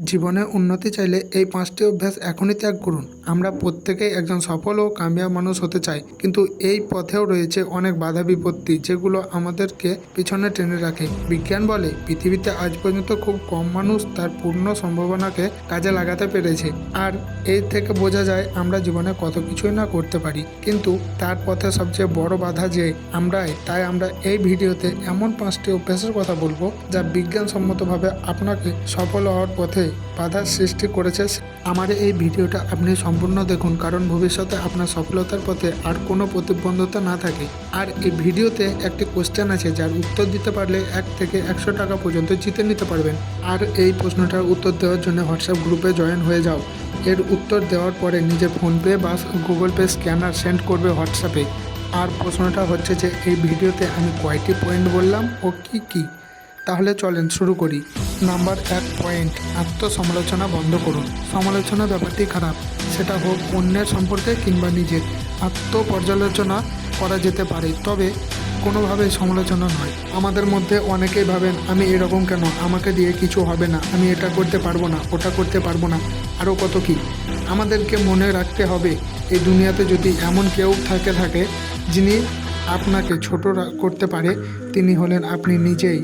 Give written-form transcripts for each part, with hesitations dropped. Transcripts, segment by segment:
জীবনে উন্নতি চাইলে এই 5টি অভ্যাস এখনই ত্যাগ করুন। আমরা প্রত্যেকেই একজন সফল ও কামিয়াব মানুষ হতে চাই, কিন্তু এই পথেও রয়েছে অনেক বাধা বিপত্তি যেগুলো আমাদেরকে পিছনে টেনে রাখে। বিজ্ঞান বলে পৃথিবীতে আজ পর্যন্ত খুব কম মানুষ তার পূর্ণ সম্ভাবনাকে কাজে লাগাতে পেরেছে। আর এই থেকে বোঝা যায় আমরা জীবনে কত কিছুই না করতে পারি, কিন্তু তার পথে সবচেয়ে বড় বাধা যে আমরাই। তাই আমরা এই ভিডিওতে এমন 5টি অভ্যাসের কথা বলবো যা বিজ্ঞানসম্মতভাবে আপনাকে সফল হওয়ার পথে বাধার সৃষ্টি করেছে। আমার এই ভিডিওটা আপনি সম্পূর্ণ দেখুন, কারণ ভবিষ্যতে আপনার সফলতার পথে আর কোনো প্রতিবন্ধকতা না থাকে। আর এই ভিডিওতে একটি কোশ্চেন আছে যার উত্তর দিতে পারলে 1 থেকে 100 টাকা পর্যন্ত জিতে নিতে পারবেন। আর এই প্রশ্নটার উত্তর দেওয়ার জন্য হোয়াটসঅ্যাপ গ্রুপে জয়েন হয়ে যাও। এর উত্তর দেওয়ার পরে নিজের ফোনপে বা গুগল পে স্ক্যানার সেন্ড করবে হোয়াটসঅ্যাপে। আর প্রশ্নটা হচ্ছে যে এই ভিডিওতে আমি কয়টি পয়েন্ট বললাম ও কি কি। তাহলে চলেন শুরু করি। নাম্বার 1 পয়েন্ট, আত্মসমালোচনা বন্ধ করুন। সমালোচনা ব্যাপারটি খারাপ, সেটা হোক অন্যের সম্পর্কে কিংবা নিজের। আত্মপর্যালোচনা করা যেতে পারে, তবে কোনোভাবেই সমালোচনা নয়। আমাদের মধ্যে অনেকেই ভাবেন আমি এরকম কেন, আমাকে দিয়ে কিছু হবে না, আমি এটা করতে পারবো না, ওটা করতে পারবো না, আরও কত কি। আমাদেরকে মনে রাখতে হবে এই দুনিয়াতে যদি এমন কেউ থাকে যিনি আপনাকে ছোট করতে পারে, তিনি হলেন আপনি নিজেই।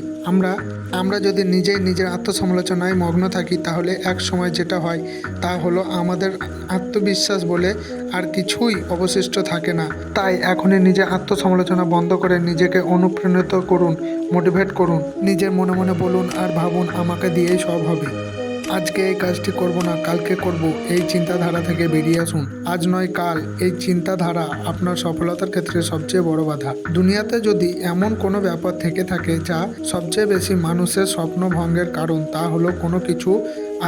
আমরা যদি নিজের আত্মসমালোচনায় মগ্ন থাকি, তাহলে এক সময় যেটা হয় তা হলো আমাদের আত্মবিশ্বাস বলে আর কিছুই অবশিষ্ট থাকে না। তাই এখনই নিজের আত্মসমালোচনা বন্ধ করে নিজেকে অনুপ্রাণিত করুন, মোটিভেট করুন। নিজের মনে মনে বলুন আর ভাবুন আমাকে দিয়েই সব হবে। আজকে এই কাজটি করব না, কালকে করব, এই চিন্তাধারা থেকে বেরিয়ে আসুন। আজ নয় কাল, এই চিন্তাধারা আপনার সফলতার ক্ষেত্রে সবচেয়ে বড় বাধা। দুনিয়াতে যদি এমন কোনো ব্যাপার থেকে থাকে যা সবচেয়ে বেশি মানুষের স্বপ্ন ভঙ্গের কারণ, তা হলো কোনো কিছু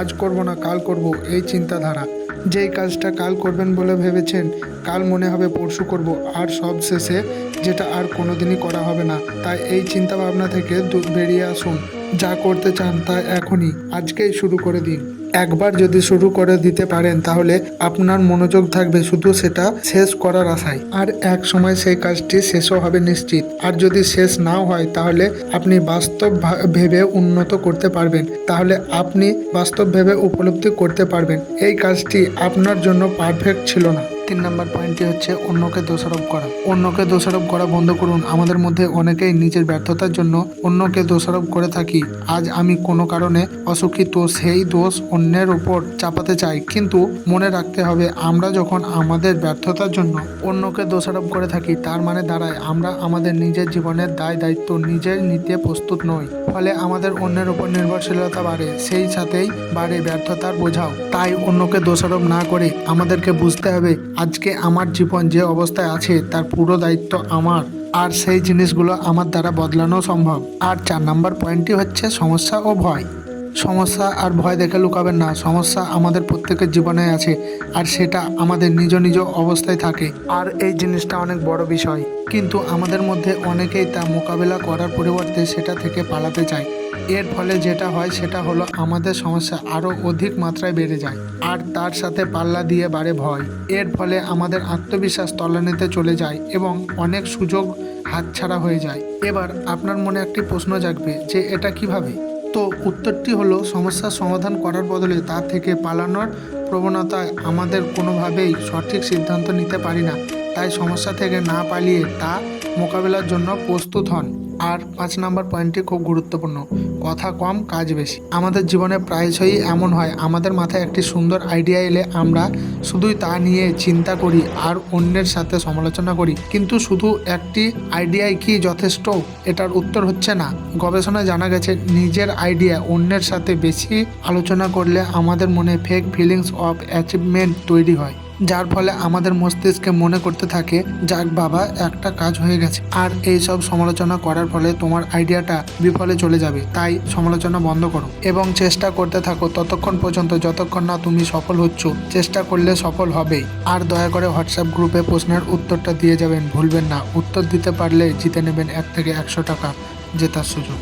আজ করব না কাল করব এই চিন্তাধারা। যেই কাজটা কাল করবেন বলে ভেবেছেন, কাল মনে হবে পরশু করব, আর সব শেষে যেটা আর কোনোদিনই করা হবে না। তাই এই চিন্তাভাবনা থেকে বেরিয়ে আসুন। যা করতে চান তা এখনই, আজকেই শুরু করে দিন। একবার যদি শুরু করে দিতে পারেন, তাহলে আপনার মনোযোগ থাকবে শুধু সেটা শেষ করার আশায়। আর এক সময় সেই কাজটি শেষও হবে নিশ্চিত। আর যদি শেষ নাও হয়, তাহলে আপনি বাস্তব ভেবে উন্নত করতে পারবেন। তাহলে আপনি বাস্তব ভেবে উপলব্ধি করতে পারবেন এই কাজটি আপনার জন্য পারফেক্ট ছিল না। 3 নম্বর পয়েন্টটি হচ্ছে অন্যকে দোষারোপ করা। অন্যকে দোষারোপ করা বন্ধ করুন। আমাদের মধ্যে অনেকেই নিজের ব্যর্থতার জন্য অন্যকে দোষারোপ করে থাকি। আজ আমি কোনো কারণে অসুখী, তো সেই দোষ অন্যের উপর চাপাতে চাই। কিন্তু মনে রাখতে হবে, আমরা যখন আমাদের ব্যর্থতার জন্য অন্যকে দোষারোপ করে থাকি, তার মানে দাঁড়ায় আমরা আমাদের নিজের জীবনের দায়িত্ব নিজের নিতে প্রস্তুত নই। ফলে আমাদের অন্যের উপর নির্ভরশীলতা বাড়ে, সেই সাথেই বাড়ে ব্যর্থতার বোঝাও। তাই অন্যকে দোষারোপ না করে আমাদেরকে বুঝতে হবে আজকে আমার জীবন যে অবস্থায় আছে তার পুরো দায়িত্ব আমার, আর সেই জিনিসগুলো আমার দ্বারা বদলানো সম্ভব। আর 4 নম্বর পয়েন্টটি হচ্ছে সমস্যা ও ভয়। সমস্যা আর ভয় দেখে লুকাবেন না। সমস্যা আমাদের প্রত্যেকের জীবনে আছে, আর সেটা আমাদের নিজ অবস্থায় থাকে। আর এই জিনিসটা অনেক বড় বিষয়, কিন্তু আমাদের মধ্যে অনেকেই তা মোকাবেলা করার পরিবর্তে সেটা থেকে পালাতে চায়। এর ফলে যেটা হয় সেটা হলো আমাদের সমস্যা আরও অধিক মাত্রায় বেড়ে যায়, আর তার সাথে পাল্লা দিয়ে বাড়ে ভয়। এর ফলে আমাদের আত্মবিশ্বাস তলানিতে চলে যায় এবং অনেক সুযোগ হাতছাড়া হয়ে যায়। এবার আপনার মনে একটি প্রশ্ন জাগবে যে এটা কিভাবে। তো উত্তরটি হলো, সমস্যার সমাধান করার বদলে তার থেকে পালানোর প্রবণতায় আমাদের কোনোভাবেই সঠিক সিদ্ধান্ত নিতে পারি না। তাই সমস্যা থেকে না পালিয়ে তা মোকাবেলার জন্য প্রস্তুত হন। আর 5 নম্বর পয়েন্টটি খুব গুরুত্বপূর্ণ, কথা কম কাজ বেশি। আমাদের জীবনে প্রায়শই এমন হয়, আমাদের মাথায় একটি সুন্দর আইডিয়া এলে আমরা শুধুই তা নিয়ে চিন্তা করি আর অন্যের সাথে সমালোচনা করি। কিন্তু শুধু একটি আইডিয়াই কি যথেষ্ট? এটার উত্তর হচ্ছে না। গবেষণায় জানা গেছে, নিজের আইডিয়া অন্যের সাথে বেশি আলোচনা করলে আমাদের মনে ফেক ফিলিংস অফ অ্যাচিভমেন্ট তৈরি হয়, যার ফলে আমাদের মস্তিষ্কে মনে করতে থাকে যাক বাবা, একটা কাজ হয়ে গেছে। আর এই সব সমালোচনা করার ফলে তোমার আইডিয়াটা বিফলে চলে যাবে। তাই সমালোচনা বন্ধ করো এবং চেষ্টা করতে থাকো ততক্ষণ পর্যন্ত যতক্ষণ না তুমি সফল হচ্ছ। চেষ্টা করলে সফল হবেই। আর দয়া করে হোয়াটসঅ্যাপ গ্রুপে প্রশ্নের উত্তরটা দিয়ে যাবেন, ভুলবেন না। উত্তর দিতে পারলে জিতে নেবেন 1 থেকে 100 টাকা জেতার সুযোগ।